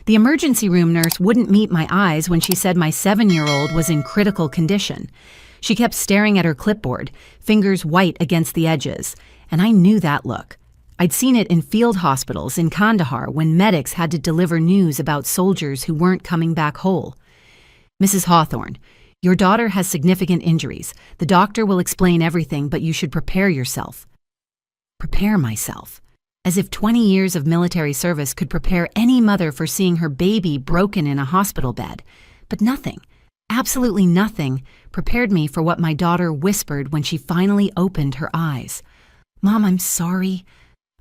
The emergency room nurse wouldn't meet my eyes when she said my 7-year-old was in critical condition. She kept staring at her clipboard, fingers white against the edges, and I knew that look. I'd seen it in field hospitals in Kandahar when medics had to deliver news about soldiers who weren't coming back whole. "Mrs. Hawthorne, your daughter has significant injuries. The doctor will explain everything, but you should prepare yourself." Prepare myself. As if 20 years of military service could prepare any mother for seeing her baby broken in a hospital bed. But nothing, absolutely nothing, prepared me for what my daughter whispered when she finally opened her eyes. "Mom, I'm sorry."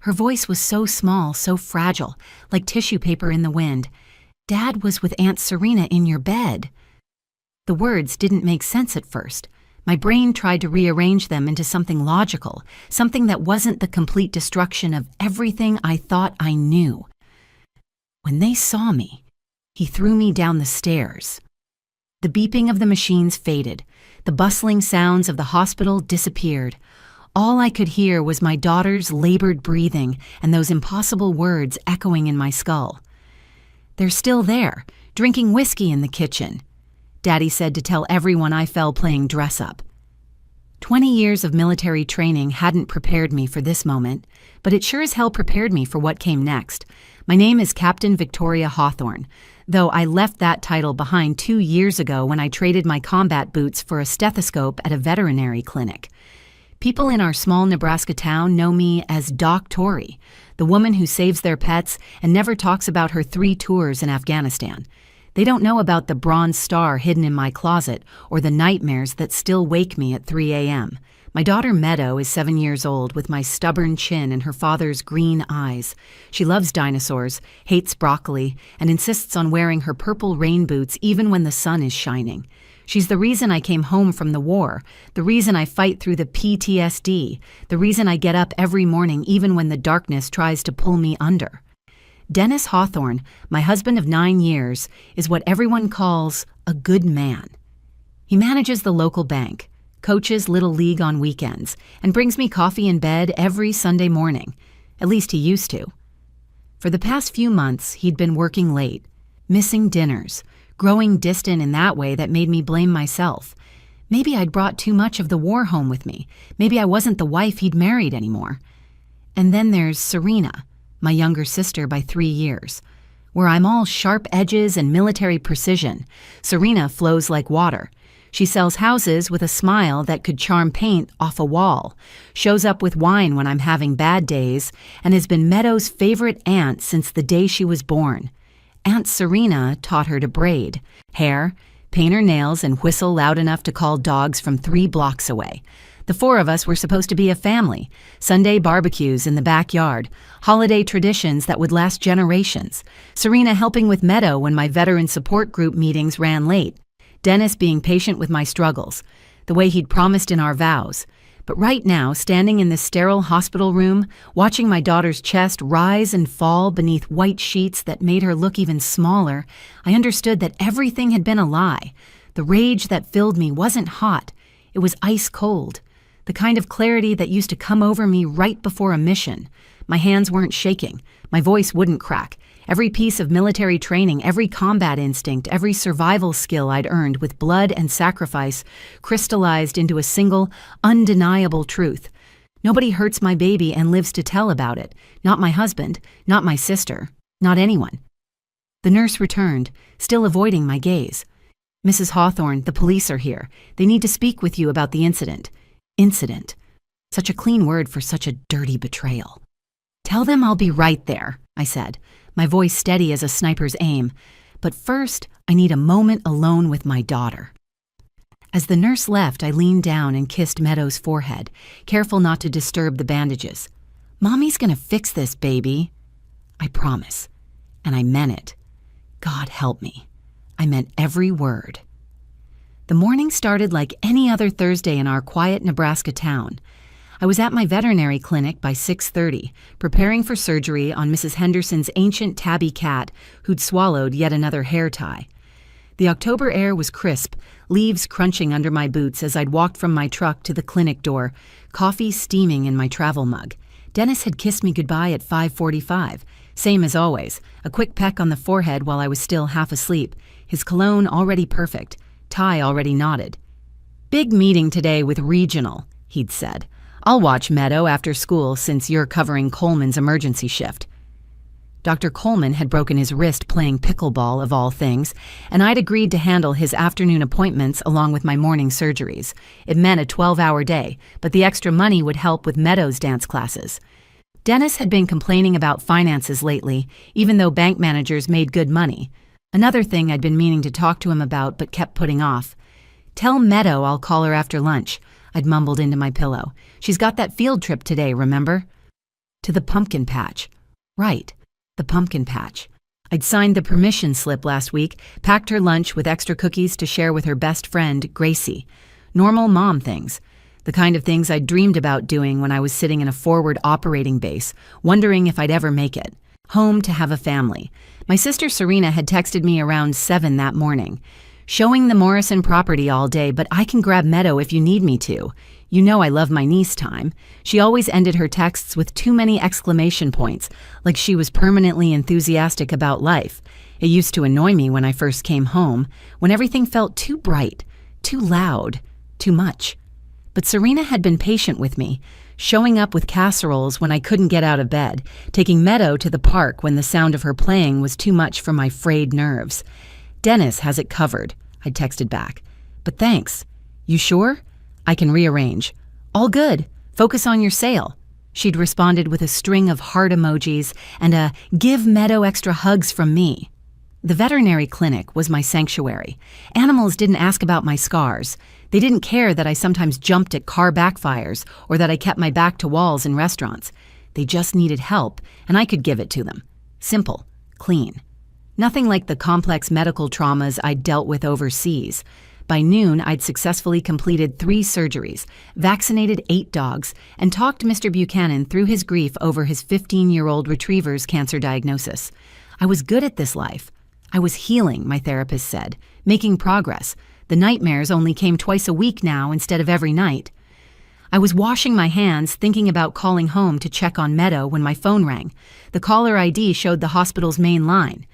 Her voice was so small, so fragile, like tissue paper in the wind. "Dad was with Aunt Serena in your bed." The words didn't make sense at first. My brain tried to rearrange them into something logical, something that wasn't the complete destruction of everything I thought I knew. When they saw me, he threw me down the stairs. The beeping of the machines faded. The bustling sounds of the hospital disappeared. All I could hear was my daughter's labored breathing and those impossible words echoing in my skull. "They're still there, drinking whiskey in the kitchen," Daddy said to tell everyone I fell playing dress-up. 20 years of military training hadn't prepared me for this moment, but it sure as hell prepared me for what came next. My name is Captain Victoria Hawthorne, though I left that title behind 2 years ago when I traded my combat boots for a stethoscope at a veterinary clinic. People in our small Nebraska town know me as Doc Tori, the woman who saves their pets and never talks about her 3 tours in Afghanistan. They don't know about the bronze star hidden in my closet or the nightmares that still wake me at 3 a.m. My daughter Meadow is 7 years old with my stubborn chin and her father's green eyes. She loves dinosaurs, hates broccoli, and insists on wearing her purple rain boots even when the sun is shining. She's the reason I came home from the war, the reason I fight through the PTSD, the reason I get up every morning even when the darkness tries to pull me under. Dennis Hawthorne, my husband of 9 years, is what everyone calls a good man. He manages the local bank, coaches Little League on weekends, and brings me coffee in bed every Sunday morning. At least he used to. For the past few months, he'd been working late, missing dinners, growing distant in that way that made me blame myself. Maybe I'd brought too much of the war home with me. Maybe I wasn't the wife he'd married anymore. And then there's Serena, my younger sister by 3 years, where I'm all sharp edges and military precision. Serena flows like water. She sells houses with a smile that could charm paint off a wall, shows up with wine when I'm having bad days, and has been Meadow's favorite aunt since the day she was born. Aunt Serena taught her to braid hair, paint her nails, and whistle loud enough to call dogs from 3 blocks away. The 4 of us were supposed to be a family, Sunday barbecues in the backyard, holiday traditions that would last generations, Serena helping with Meadow when my veteran support group meetings ran late, Dennis being patient with my struggles, the way he'd promised in our vows. But right now, standing in this sterile hospital room, watching my daughter's chest rise and fall beneath white sheets that made her look even smaller, I understood that everything had been a lie. The rage that filled me wasn't hot, it was ice cold. The kind of clarity that used to come over me right before a mission. My hands weren't shaking. My voice wouldn't crack. Every piece of military training, every combat instinct, every survival skill I'd earned with blood and sacrifice crystallized into a single, undeniable truth. Nobody hurts my baby and lives to tell about it. Not my husband, not my sister, not anyone. The nurse returned, still avoiding my gaze. "Mrs. Hawthorne, the police are here. They need to speak with you about the incident." Incident. Such a clean word for such a dirty betrayal. "Tell them I'll be right there," I said, my voice steady as a sniper's aim. "But first, I need a moment alone with my daughter." As the nurse left, I leaned down and kissed Meadow's forehead, careful not to disturb the bandages. "Mommy's gonna fix this, baby." I promise. And I meant it. God help me. I meant every word. The morning started like any other Thursday in our quiet Nebraska town. I was at my veterinary clinic by 6:30, preparing for surgery on Mrs. Henderson's ancient tabby cat who'd swallowed yet another hair tie. The October air was crisp, leaves crunching under my boots as I'd walked from my truck to the clinic door, coffee steaming in my travel mug. Dennis had kissed me goodbye at 5:45. Same as always, a quick peck on the forehead while I was still half asleep, his cologne already perfect, tie already knotted. "Big meeting today with Regional," he'd said. "I'll watch Meadow after school since you're covering Coleman's emergency shift." Dr. Coleman had broken his wrist playing pickleball, of all things, and I'd agreed to handle his afternoon appointments along with my morning surgeries. It meant a 12-hour day, but the extra money would help with Meadow's dance classes. Dennis had been complaining about finances lately, even though bank managers made good money. Another thing I'd been meaning to talk to him about but kept putting off. "Tell Meadow I'll call her after lunch," I'd mumbled into my pillow. "She's got that field trip today, remember?" To the pumpkin patch. Right. The pumpkin patch. I'd signed the permission slip last week, packed her lunch with extra cookies to share with her best friend, Gracie. Normal mom things. The kind of things I'd dreamed about doing when I was sitting in a forward operating base, wondering if I'd ever make it. Home to have a family. My sister Serena had texted me around 7 that morning. "Showing the Morrison property all day, but I can grab Meadow if you need me to. You know I love my niece time." She always ended her texts with too many exclamation points, like she was permanently enthusiastic about life. It used to annoy me when I first came home, when everything felt too bright, too loud, too much. But Serena had been patient with me, showing up with casseroles when I couldn't get out of bed, taking Meadow to the park when the sound of her playing was too much for my frayed nerves. "Dennis has it covered," I texted back. "But thanks. You sure? I can rearrange." "All good. Focus on your sale." She'd responded with a string of heart emojis and a "give Meadow extra hugs from me." The veterinary clinic was my sanctuary. Animals didn't ask about my scars. They didn't care that I sometimes jumped at car backfires or that I kept my back to walls in restaurants. They just needed help, and I could give it to them. Simple, clean. Nothing like the complex medical traumas I'd dealt with overseas. By noon, I'd successfully completed 3 surgeries, vaccinated 8 dogs, and talked Mr. Buchanan through his grief over his 15-year-old retriever's cancer diagnosis. I was good at this life. I was healing, my therapist said, making progress. The nightmares only came twice a week now instead of every night. I was washing my hands, thinking about calling home to check on Meadow when my phone rang. The caller ID showed the hospital's main line.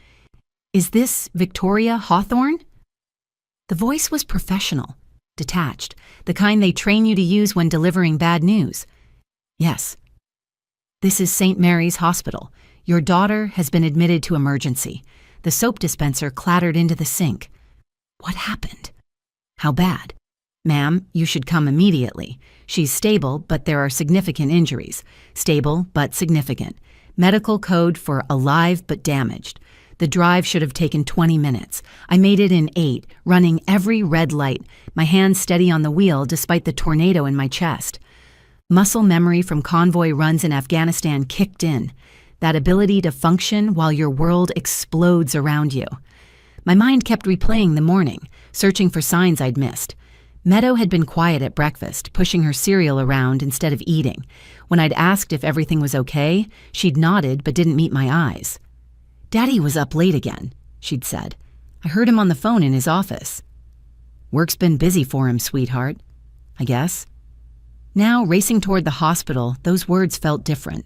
"Is this Victoria Hawthorne?" The voice was professional, detached, the kind they train you to use when delivering bad news. "Yes. This is St. Mary's Hospital. Your daughter has been admitted to emergency." The soap dispenser clattered into the sink. "What happened?" "How bad?" "Ma'am, you should come immediately. She's stable, but there are significant injuries. Stable, but significant. Medical code for alive but damaged. The drive should have taken 20 minutes. I made it in 8, running every red light, my hands steady on the wheel despite the tornado in my chest. Muscle memory from convoy runs in Afghanistan kicked in. That ability to function while your world explodes around you. My mind kept replaying the morning, searching for signs I'd missed. Meadow had been quiet at breakfast, pushing her cereal around instead of eating. When I'd asked if everything was okay, she'd nodded but didn't meet my eyes. "Daddy was up late again," she'd said. "I heard him on the phone in his office." "Work's been busy for him, sweetheart, I guess." Now, racing toward the hospital, those words felt different.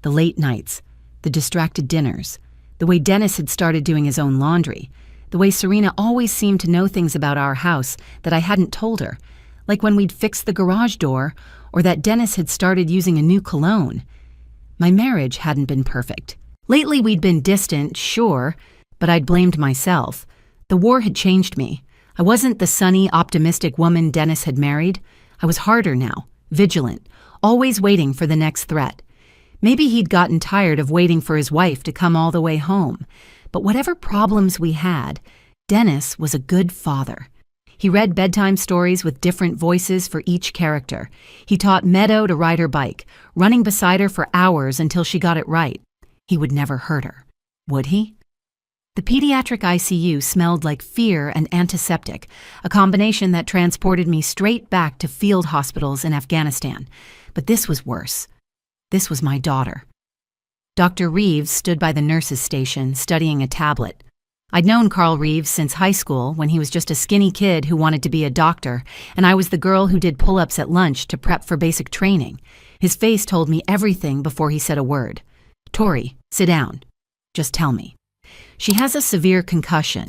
The late nights, the distracted dinners, the way Dennis had started doing his own laundry, the way Serena always seemed to know things about our house that I hadn't told her, like when we'd fixed the garage door or that Dennis had started using a new cologne. My marriage hadn't been perfect. Lately we'd been distant, sure, but I'd blamed myself. The war had changed me. I wasn't the sunny, optimistic woman Dennis had married. I was harder now, vigilant, always waiting for the next threat. Maybe he'd gotten tired of waiting for his wife to come all the way home. But whatever problems we had, Dennis was a good father. He read bedtime stories with different voices for each character. He taught Meadow to ride her bike, running beside her for hours until she got it right. He would never hurt her. Would he? The pediatric ICU smelled like fear and antiseptic, a combination that transported me straight back to field hospitals in Afghanistan. But this was worse. This was my daughter. Dr. Reeves stood by the nurse's station, studying a tablet. I'd known Carl Reeves since high school, when he was just a skinny kid who wanted to be a doctor, and I was the girl who did pull-ups at lunch to prep for basic training. His face told me everything before he said a word. "Tori, sit down." Just tell me. She has a severe concussion,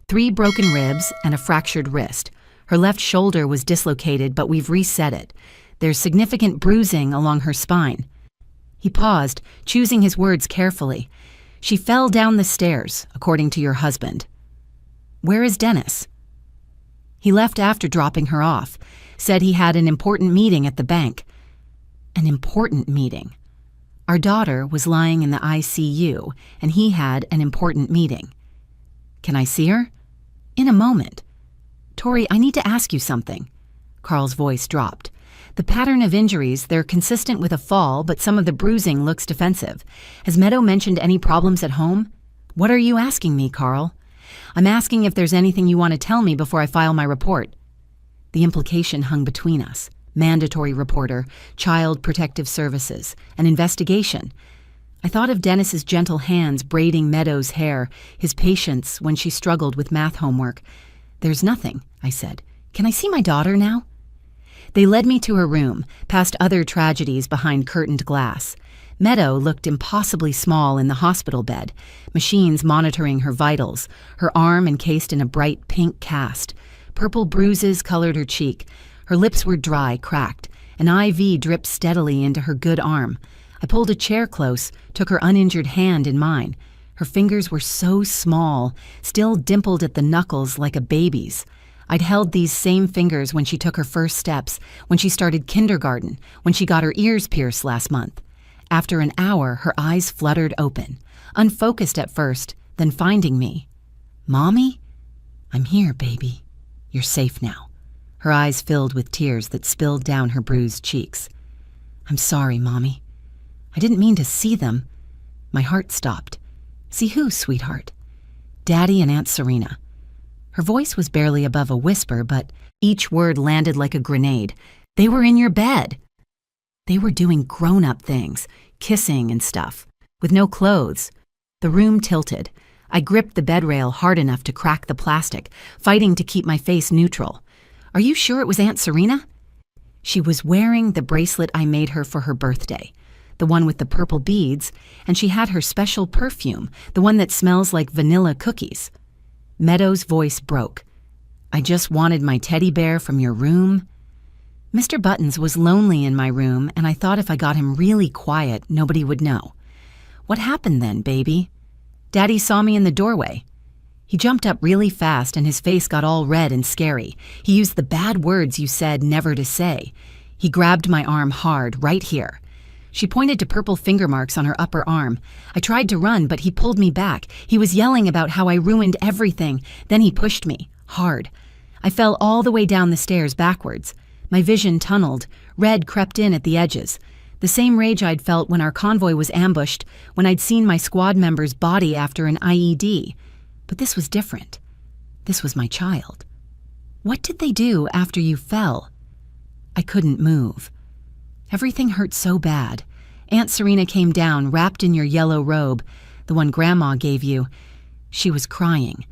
3 broken ribs and a fractured wrist. Her left shoulder was dislocated, but we've reset it. There's significant bruising along her spine. He paused, choosing his words carefully. She fell down the stairs, according to your husband. Where is Dennis? He left after dropping her off, said he had an important meeting at the bank. An important meeting. Our daughter was lying in the ICU, and he had an important meeting. Can I see her? In a moment. Tori, I need to ask you something. Carl's voice dropped. The pattern of injuries, they're consistent with a fall, but some of the bruising looks defensive. Has Meadow mentioned any problems at home? What are you asking me, Carl? I'm asking if there's anything you want to tell me before I file my report. The implication hung between us. Mandatory reporter, Child Protective Services, an investigation. I thought of Dennis's gentle hands braiding Meadow's hair, his patience when she struggled with math homework. There's nothing, I said. Can I see my daughter now? They led me to her room, past other tragedies behind curtained glass. Meadow looked impossibly small in the hospital bed, machines monitoring her vitals, her arm encased in a bright pink cast. Purple bruises colored her cheek. Her lips were dry, cracked. An IV dripped steadily into her good arm. I pulled a chair close, took her uninjured hand in mine. Her fingers were so small, still dimpled at the knuckles like a baby's. I'd held these same fingers when she took her first steps, when she started kindergarten, when she got her ears pierced last month. After an hour, her eyes fluttered open, unfocused at first, then finding me. Mommy? I'm here, baby. You're safe now. Her eyes filled with tears that spilled down her bruised cheeks. I'm sorry, Mommy. I didn't mean to see them. My heart stopped. See who, sweetheart? Daddy and Aunt Serena. Her voice was barely above a whisper, but each word landed like a grenade. They were in your bed. They were doing grown-up things, kissing and stuff, with no clothes. The room tilted. I gripped the bed rail hard enough to crack the plastic, fighting to keep my face neutral. Are you sure it was Aunt Serena? She was wearing the bracelet I made her for her birthday, the one with the purple beads, and she had her special perfume, the one that smells like vanilla cookies. Meadow's voice broke. I just wanted my teddy bear from your room. Mr. Buttons was lonely in my room, and I thought if I got him really quiet, nobody would know. What happened then, baby? Daddy saw me in the doorway. He jumped up really fast, and his face got all red and scary. He used the bad words you said never to say. He grabbed my arm hard, right here. She pointed to purple finger marks on her upper arm. I tried to run, but he pulled me back. He was yelling about how I ruined everything. Then he pushed me, hard. I fell all the way down the stairs backwards. My vision tunneled. Red crept in at the edges. The same rage I'd felt when our convoy was ambushed, when I'd seen my squad member's body after an IED. But this was different. This was my child. What did they do after you fell? I couldn't move. Everything hurt so bad. Aunt Serena came down, wrapped in your yellow robe, the one Grandma gave you. She was crying.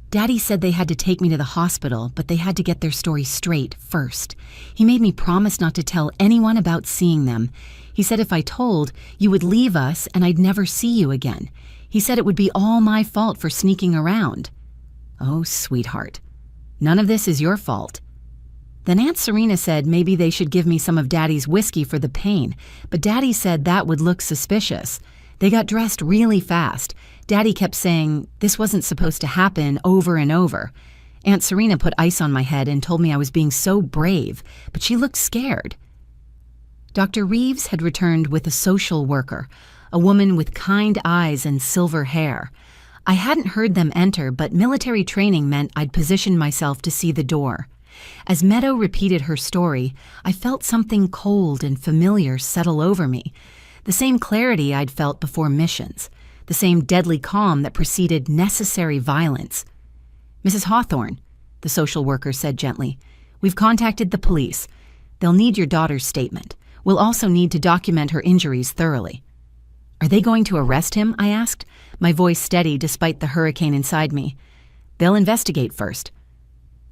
Daddy said they had to take me to the hospital, but they had to get their story straight first. He made me promise not to tell anyone about seeing them. He said if I told, you would leave us and I'd never see you again. He said it would be all my fault for sneaking around. Oh, sweetheart. None of this is your fault. Then Aunt Serena said maybe they should give me some of Daddy's whiskey for the pain, but Daddy said that would look suspicious. They got dressed really fast. Daddy kept saying this wasn't supposed to happen over and over. Aunt Serena put ice on my head and told me I was being so brave, but she looked scared. Dr. Reeves had returned with a social worker, a woman with kind eyes and silver hair. I hadn't heard them enter, but military training meant I'd positioned myself to see the door. As Meadow repeated her story, I felt something cold and familiar settle over me. The same clarity I'd felt before missions. The same deadly calm that preceded necessary violence. Mrs. Hawthorne, the social worker said gently, we've contacted the police. They'll need your daughter's statement. We'll also need to document her injuries thoroughly. Are they going to arrest him? I asked, my voice steady despite the hurricane inside me. They'll investigate first.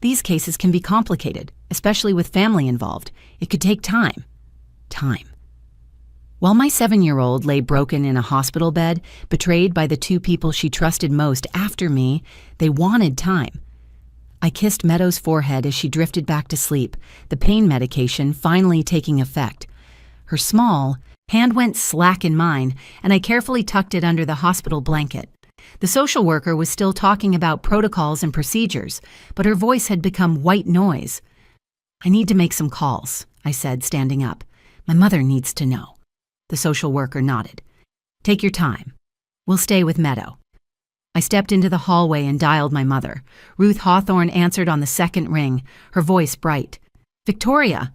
These cases can be complicated, especially with family involved. It could take time. Time. While my 7-year-old lay broken in a hospital bed, betrayed by the two people she trusted most after me, they wanted time. I kissed Meadow's forehead as she drifted back to sleep, the pain medication finally taking effect. Her small hand went slack in mine, and I carefully tucked it under the hospital blanket. The social worker was still talking about protocols and procedures, but her voice had become white noise. "I need to make some calls," I said, standing up. "My mother needs to know." The social worker nodded. "Take your time. We'll stay with Meadow." I stepped into the hallway and dialed my mother. Ruth Hawthorne answered on the second ring, her voice bright. "Victoria,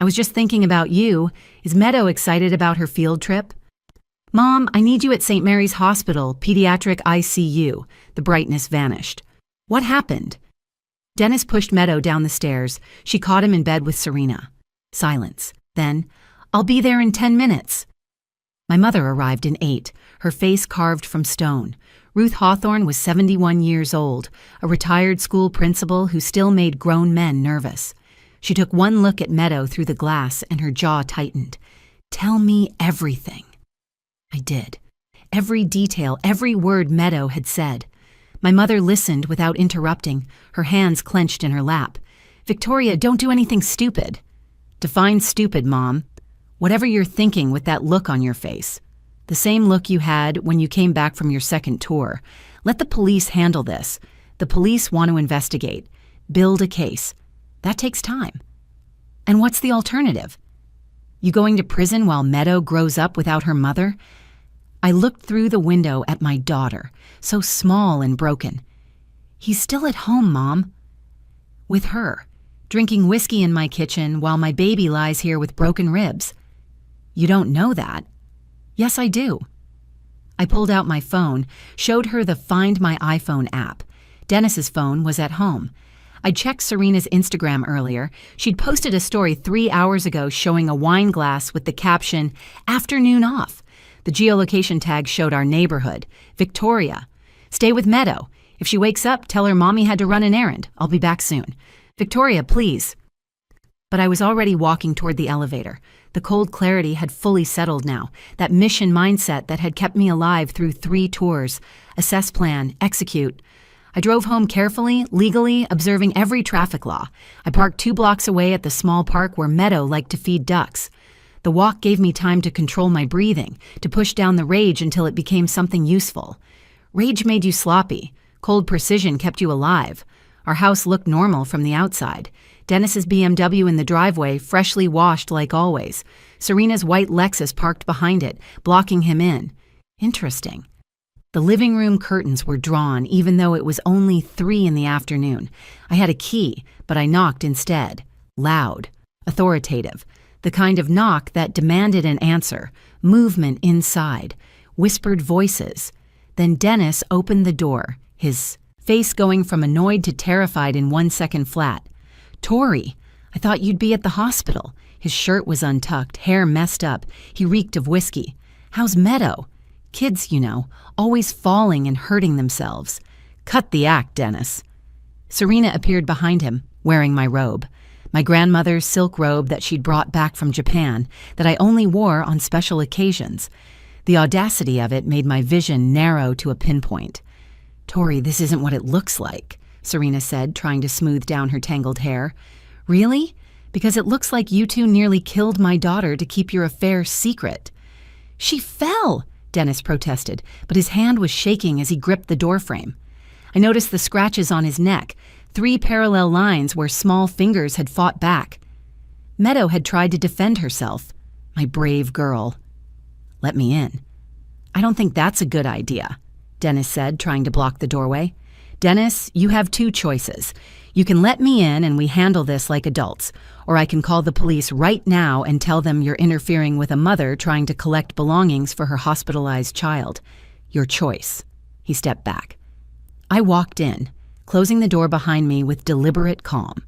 I was just thinking about you. Is Meadow excited about her field trip?" "Mom, I need you at St. Mary's Hospital, pediatric ICU." The brightness vanished. "What happened?" Dennis pushed Meadow down the stairs. She caught him in bed with Serena. Silence. Then, "I'll be there in 10 minutes. My mother arrived in 8, her face carved from stone. Ruth Hawthorne was 71 years old, a retired school principal who still made grown men nervous. She took one look at Meadow through the glass and her jaw tightened. "Tell me everything." I did. Every detail, every word Meadow had said. My mother listened without interrupting, her hands clenched in her lap. "Victoria, don't do anything stupid." "Define stupid, Mom." "Whatever you're thinking with that look on your face. The same look you had when you came back from your second tour. Let the police handle this. The police want to investigate. Build a case. That takes time." "And what's the alternative? You going to prison while Meadow grows up without her mother?" I looked through the window at my daughter, so small and broken. "He's still at home, Mom." "With her, drinking whiskey in my kitchen while my baby lies here with broken ribs." "You don't know that." "Yes, I do." I pulled out my phone, showed her the Find My iPhone app. Dennis's phone was at home. I'd checked Serena's Instagram earlier. She'd posted a story 3 hours ago showing a wine glass with the caption, "Afternoon off." The geolocation tag showed our neighborhood, Victoria. "Stay with Meadow. If she wakes up, tell her Mommy had to run an errand. I'll be back soon. Victoria, please." But I was already walking toward the elevator. The cold clarity had fully settled now, that mission mindset that had kept me alive through 3 tours. Assess plan, execute. I drove home carefully, legally, observing every traffic law. I parked 2 blocks away at the small park where Meadow liked to feed ducks. The walk gave me time to control my breathing, to push down the rage until it became something useful. Rage made you sloppy. Cold precision kept you alive. Our house looked normal from the outside. Dennis's BMW in the driveway, freshly washed like always. Serena's white Lexus parked behind it, blocking him in. Interesting. The living room curtains were drawn, even though it was only 3 in the afternoon. I had a key, but I knocked instead. Loud, authoritative. The kind of knock that demanded an answer, movement inside, whispered voices. Then Dennis opened the door, his face going from annoyed to terrified in 1 second flat. "Tori, I thought you'd be at the hospital." His shirt was untucked, hair messed up. He reeked of whiskey. "How's Meadow?" "Kids, you know, always falling and hurting themselves." "Cut the act, Dennis." Serena appeared behind him, wearing my robe. My grandmother's silk robe that she'd brought back from Japan, that I only wore on special occasions. The audacity of it made my vision narrow to a pinpoint. "Tori, this isn't what it looks like," Serena said, trying to smooth down her tangled hair. "Really? Because it looks like you two nearly killed my daughter to keep your affair secret." "She fell," Dennis protested, but his hand was shaking as he gripped the doorframe. I noticed the scratches on his neck, 3 parallel lines where small fingers had fought back. Meadow had tried to defend herself. My brave girl. "Let me in." "I don't think that's a good idea," Dennis said, trying to block the doorway. "Dennis, you have 2 choices. You can let me in and we handle this like adults, or I can call the police right now and tell them you're interfering with a mother trying to collect belongings for her hospitalized child. Your choice." He stepped back. I walked in, closing the door behind me with deliberate calm.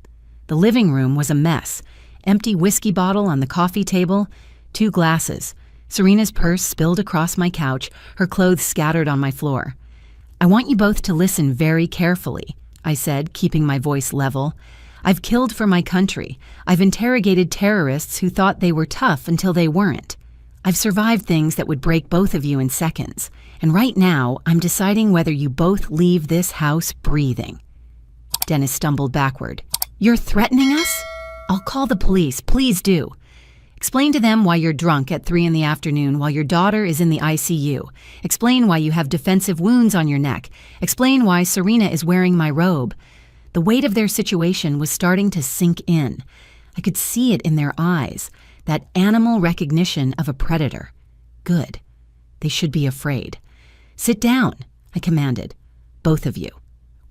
The living room was a mess. Empty whiskey bottle on the coffee table, 2 glasses. Serena's purse spilled across my couch, her clothes scattered on my floor. "I want you both to listen very carefully," I said, keeping my voice level. "I've killed for my country. I've interrogated terrorists who thought they were tough until they weren't. I've survived things that would break both of you in seconds, and right now I'm deciding whether you both leave this house breathing." Dennis stumbled backward. "You're threatening us? I'll call the police, please do. Explain to them why you're drunk at 3 in the afternoon while your daughter is in the ICU. Explain why you have defensive wounds on your neck. Explain why Serena is wearing my robe." The weight of their situation was starting to sink in. I could see it in their eyes, that animal recognition of a predator. Good. They should be afraid. "Sit down," I commanded. "Both of you.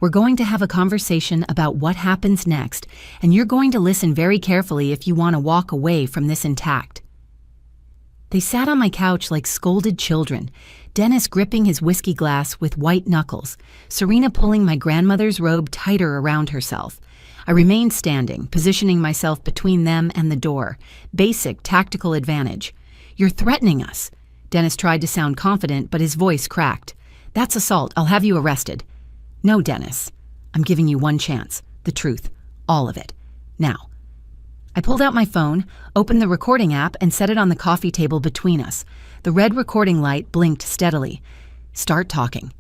We're going to have a conversation about what happens next, and you're going to listen very carefully if you want to walk away from this intact." They sat on my couch like scolded children, Dennis gripping his whiskey glass with white knuckles, Serena pulling my grandmother's robe tighter around herself. I remained standing, positioning myself between them and the door. Basic tactical advantage. "You're threatening us." Dennis tried to sound confident, but his voice cracked. "That's assault. I'll have you arrested." "No, Dennis. I'm giving you one chance. The truth. All of it. Now." I pulled out my phone, opened the recording app, and set it on the coffee table between us. The red recording light blinked steadily. "Start talking."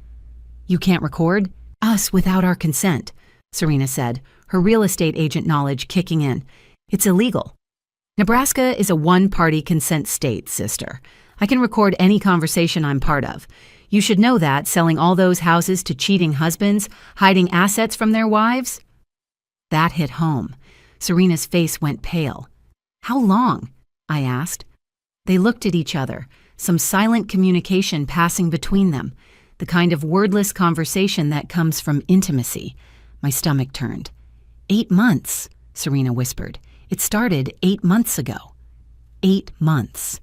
"You can't record us without our consent," Serena said, her real estate agent knowledge kicking in. "It's illegal. Nebraska is a one-party consent state, sister. I can record any conversation I'm part of. You should know that, selling all those houses to cheating husbands, hiding assets from their wives." That hit home. Serena's face went pale. "How long?" I asked. They looked at each other, some silent communication passing between them, the kind of wordless conversation that comes from intimacy. My stomach turned. 8 months, Serena whispered. "It started 8 months ago." 8 months.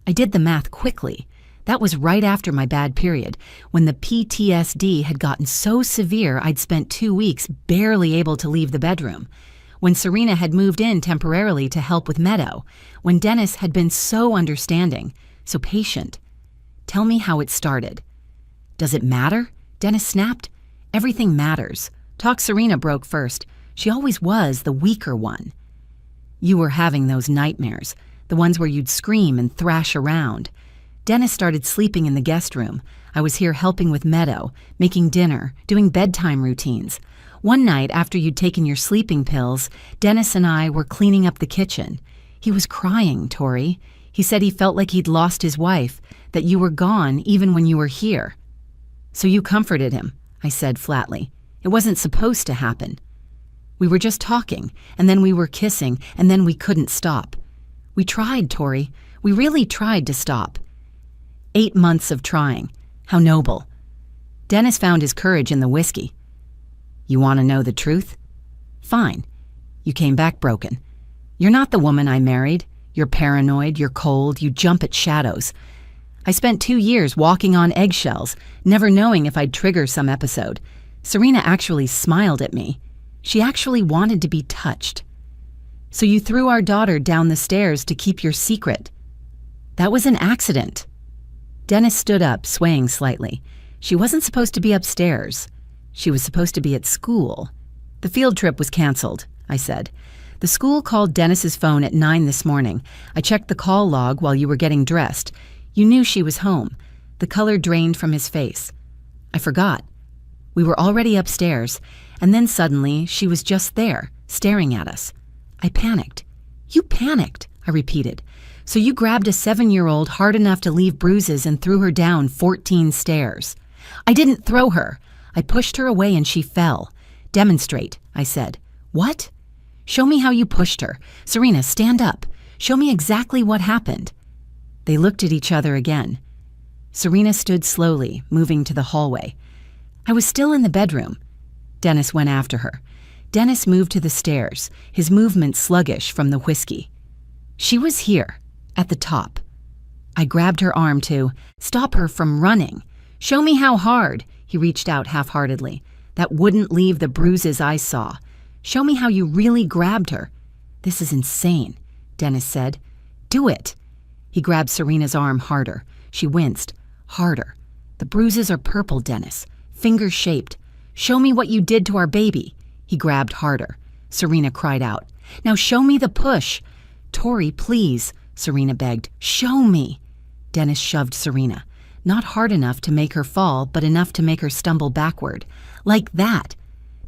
I did the math quickly. That was right after my bad period, when the PTSD had gotten so severe I'd spent 2 weeks barely able to leave the bedroom, when Serena had moved in temporarily to help with Meadow, when Dennis had been so understanding, so patient. "Tell me how it started." "Does it matter?" Dennis snapped. "Everything matters. Talk." Serena broke first. She always was the weaker one. "You were having those nightmares, the ones where you'd scream and thrash around. Dennis started sleeping in the guest room. I was here helping with Meadow, making dinner, doing bedtime routines. One night after you'd taken your sleeping pills, Dennis and I were cleaning up the kitchen. He was crying, Tori. He said he felt like he'd lost his wife, that you were gone even when you were here." "So you comforted him," I said flatly. "It wasn't supposed to happen." "We were just talking, and then we were kissing, and then we couldn't stop. We tried, Tori. We really tried to stop." 8 months of trying. How noble. Dennis found his courage in the whiskey. "You want to know the truth? Fine. You came back broken. You're not the woman I married. You're paranoid, you're cold, you jump at shadows. I spent 2 years walking on eggshells, never knowing if I'd trigger some episode. Serena actually smiled at me. She actually wanted to be touched. So you threw our daughter down the stairs to keep your secret. That was an accident." Dennis stood up, swaying slightly. "She wasn't supposed to be upstairs. She was supposed to be at school." "The field trip was canceled," I said. "The school called Dennis's phone at 9 this morning. I checked the call log while you were getting dressed. You knew she was home." The color drained from his face. "I forgot. We were already upstairs, and then suddenly she was just there, staring at us. I panicked." "You panicked," I repeated. "So you grabbed a 7-year-old hard enough to leave bruises and threw her down 14 stairs." "I didn't throw her. I pushed her away and she fell." "Demonstrate," I said. "What?" "Show me how you pushed her. Serena, stand up. Show me exactly what happened." They looked at each other again. Serena stood slowly, moving to the hallway. I was still in the bedroom. Dennis went after her. Dennis moved to the stairs, his movement sluggish from the whiskey. She was here, at the top. I grabbed her arm to stop her from running. "Show me how hard." He reached out half-heartedly. "That wouldn't leave the bruises I saw. Show me how you really grabbed her." "This is insane," Dennis said. "Do it." He grabbed Serena's arm harder. She winced. Harder. "The bruises are purple, Dennis. Finger-shaped. Show me what you did to our baby." He grabbed harder. Serena cried out. "Now show me the push." "Tori, please," Serena begged. "Show me." Dennis shoved Serena. Not hard enough to make her fall, but enough to make her stumble backward. Like that.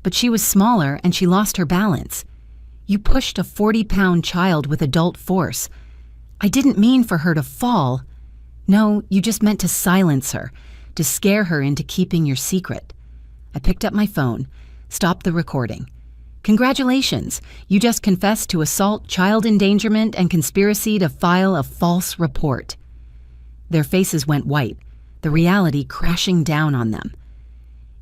But she was smaller and she lost her balance. You pushed a 40-pound child with adult force. I didn't mean for her to fall. No, you just meant to silence her, to scare her into keeping your secret. I picked up my phone, stopped the recording. Congratulations, you just confessed to assault, child endangerment, and conspiracy to file a false report. Their faces went white, the reality crashing down on them.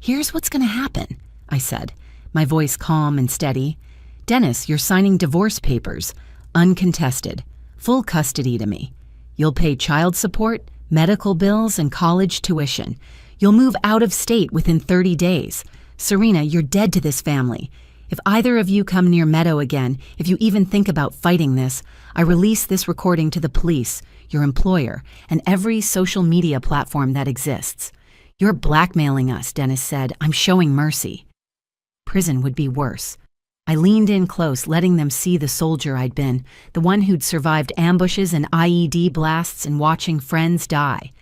Here's what's going to happen, I said, my voice calm and steady. Dennis, you're signing divorce papers, uncontested, full custody to me. You'll pay child support, medical bills, and college tuition. You'll move out of state within 30 days. Serena, you're dead to this family. If either of you come near Meadow again, if you even think about fighting this, I release this recording to the police, your employer, and every social media platform that exists. You're blackmailing us, Dennis said. I'm showing mercy. Prison would be worse. I leaned in close, letting them see the soldier I'd been, the one who'd survived ambushes and IED blasts and watching friends die.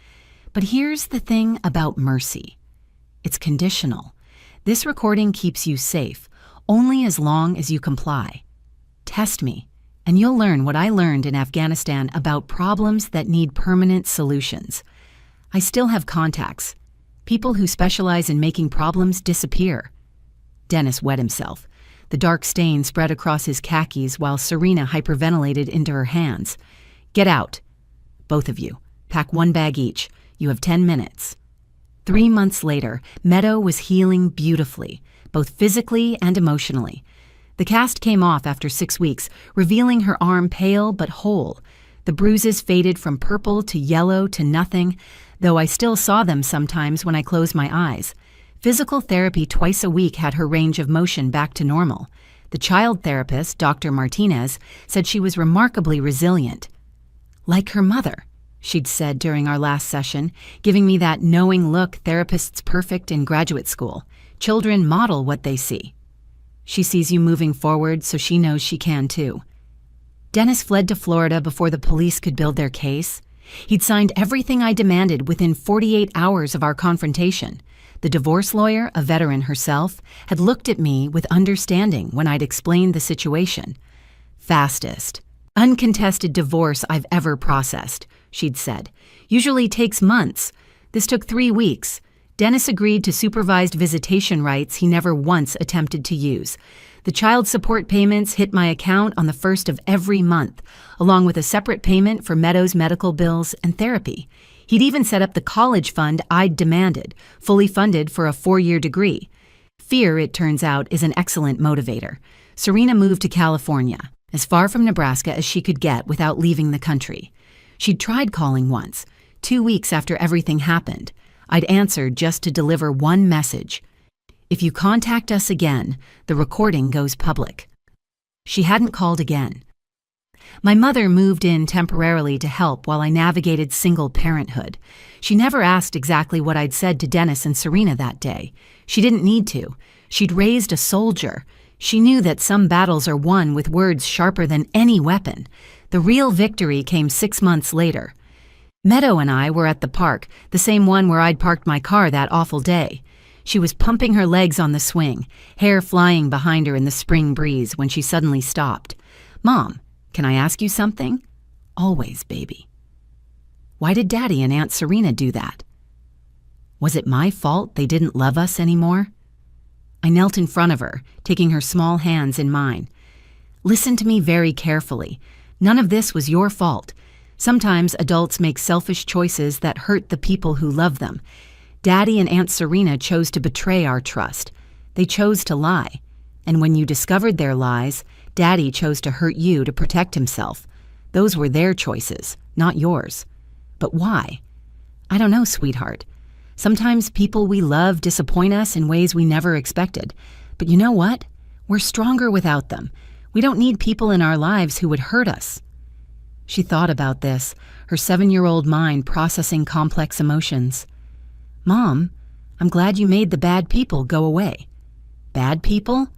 But here's the thing about mercy. It's conditional. This recording keeps you safe, only as long as you comply. Test me, and you'll learn what I learned in Afghanistan about problems that need permanent solutions. I still have contacts. People who specialize in making problems disappear. Dennis wet himself. The dark stain spread across his khakis while Serena hyperventilated into her hands. Get out. Both of you. Pack one bag each. You have 10 minutes. 3 months later, Meadow was healing beautifully, both physically and emotionally. The cast came off after 6 weeks, revealing her arm pale but whole. The bruises faded from purple to yellow to nothing, though I still saw them sometimes when I closed my eyes. Physical therapy twice a week had her range of motion back to normal. The child therapist, Dr. Martinez, said she was remarkably resilient. Like her mother, she'd said during our last session, giving me that knowing look therapists perfect in graduate school. Children model what they see. She sees you moving forward, so she knows she can too. Dennis fled to Florida before the police could build their case. He'd signed everything I demanded within 48 hours of our confrontation. The divorce lawyer, a veteran herself, had looked at me with understanding when I'd explained the situation. Fastest, uncontested divorce I've ever processed, she'd said. Usually takes months. This took 3 weeks. Dennis agreed to supervised visitation rights he never once attempted to use. The child support payments hit my account on the 1st of every month, along with a separate payment for Meadow's medical bills and therapy. He'd even set up the college fund I'd demanded, fully funded for a 4-year degree. Fear, it turns out, is an excellent motivator. Serena moved to California, as far from Nebraska as she could get without leaving the country. She'd tried calling once, 2 weeks after everything happened. I'd answered just to deliver one message. If you contact us again, the recording goes public. She hadn't called again. My mother moved in temporarily to help while I navigated single parenthood. She never asked exactly what I'd said to Dennis and Serena that day. She didn't need to. She'd raised a soldier. She knew that some battles are won with words sharper than any weapon. The real victory came 6 months later. Meadow and I were at the park, the same one where I'd parked my car that awful day. She was pumping her legs on the swing, hair flying behind her in the spring breeze when she suddenly stopped. "Mom, can I ask you something?" "Always, baby." "Why did Daddy and Aunt Serena do that?" Was it my fault they didn't love us anymore? I knelt in front of her, taking her small hands in mine. "Listen to me very carefully. None of this was your fault. Sometimes adults make selfish choices that hurt the people who love them. Daddy and Aunt Serena chose to betray our trust. They chose to lie. And when you discovered their lies, Daddy chose to hurt you to protect himself. Those were their choices, not yours. But why? I don't know, sweetheart. Sometimes people we love disappoint us in ways we never expected. But you know what? We're stronger without them. We don't need people in our lives who would hurt us." She thought about this, her 7-year-old mind processing complex emotions. "Mom, I'm glad you made the bad people go away." "Bad people?"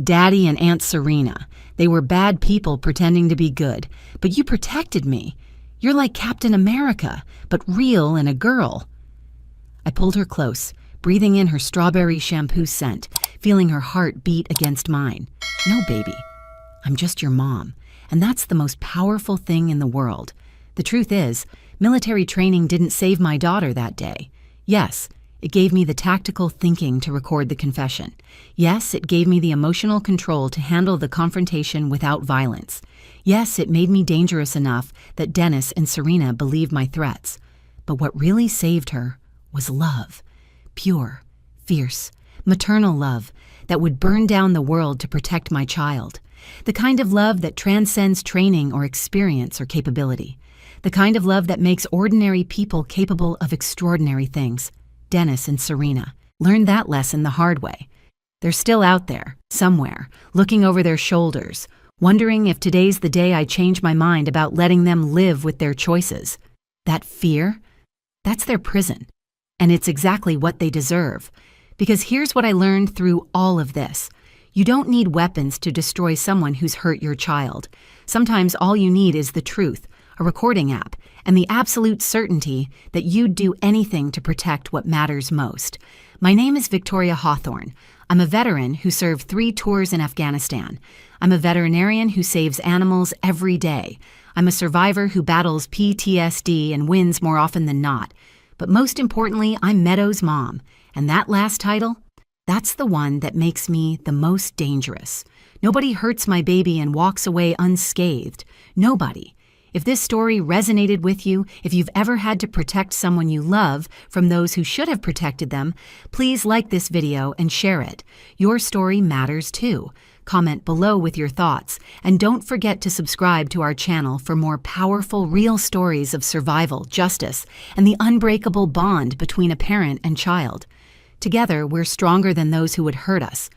"Daddy and Aunt Serena. They were bad people pretending to be good, but you protected me. You're like Captain America, but real and a girl." I pulled her close, breathing in her strawberry shampoo scent, feeling her heart beat against mine. "No, baby. I'm just your mom, and that's the most powerful thing in the world. The truth is, military training didn't save my daughter that day. Yes, it gave me the tactical thinking to record the confession. Yes, it gave me the emotional control to handle the confrontation without violence. Yes, it made me dangerous enough that Dennis and Serena believed my threats. But what really saved her was love. Pure, fierce, maternal love that would burn down the world to protect my child. The kind of love that transcends training or experience or capability. The kind of love that makes ordinary people capable of extraordinary things. Dennis and Serena learned that lesson the hard way. They're still out there, somewhere, looking over their shoulders, wondering if today's the day I change my mind about letting them live with their choices. That fear, that's their prison. And it's exactly what they deserve. Because here's what I learned through all of this. You don't need weapons to destroy someone who's hurt your child. Sometimes all you need is the truth, a recording app, and the absolute certainty that you'd do anything to protect what matters most. My name is Victoria Hawthorne. I'm a veteran who served 3 tours in Afghanistan. I'm a veterinarian who saves animals every day. I'm a survivor who battles PTSD and wins more often than not. But most importantly, I'm Meadow's mom. And that last title? That's the one that makes me the most dangerous. Nobody hurts my baby and walks away unscathed. Nobody. If this story resonated with you, if you've ever had to protect someone you love from those who should have protected them, please like this video and share it. Your story matters too. Comment below with your thoughts, and don't forget to subscribe to our channel for more powerful, real stories of survival, justice, and the unbreakable bond between a parent and child. Together, we're stronger than those who would hurt us.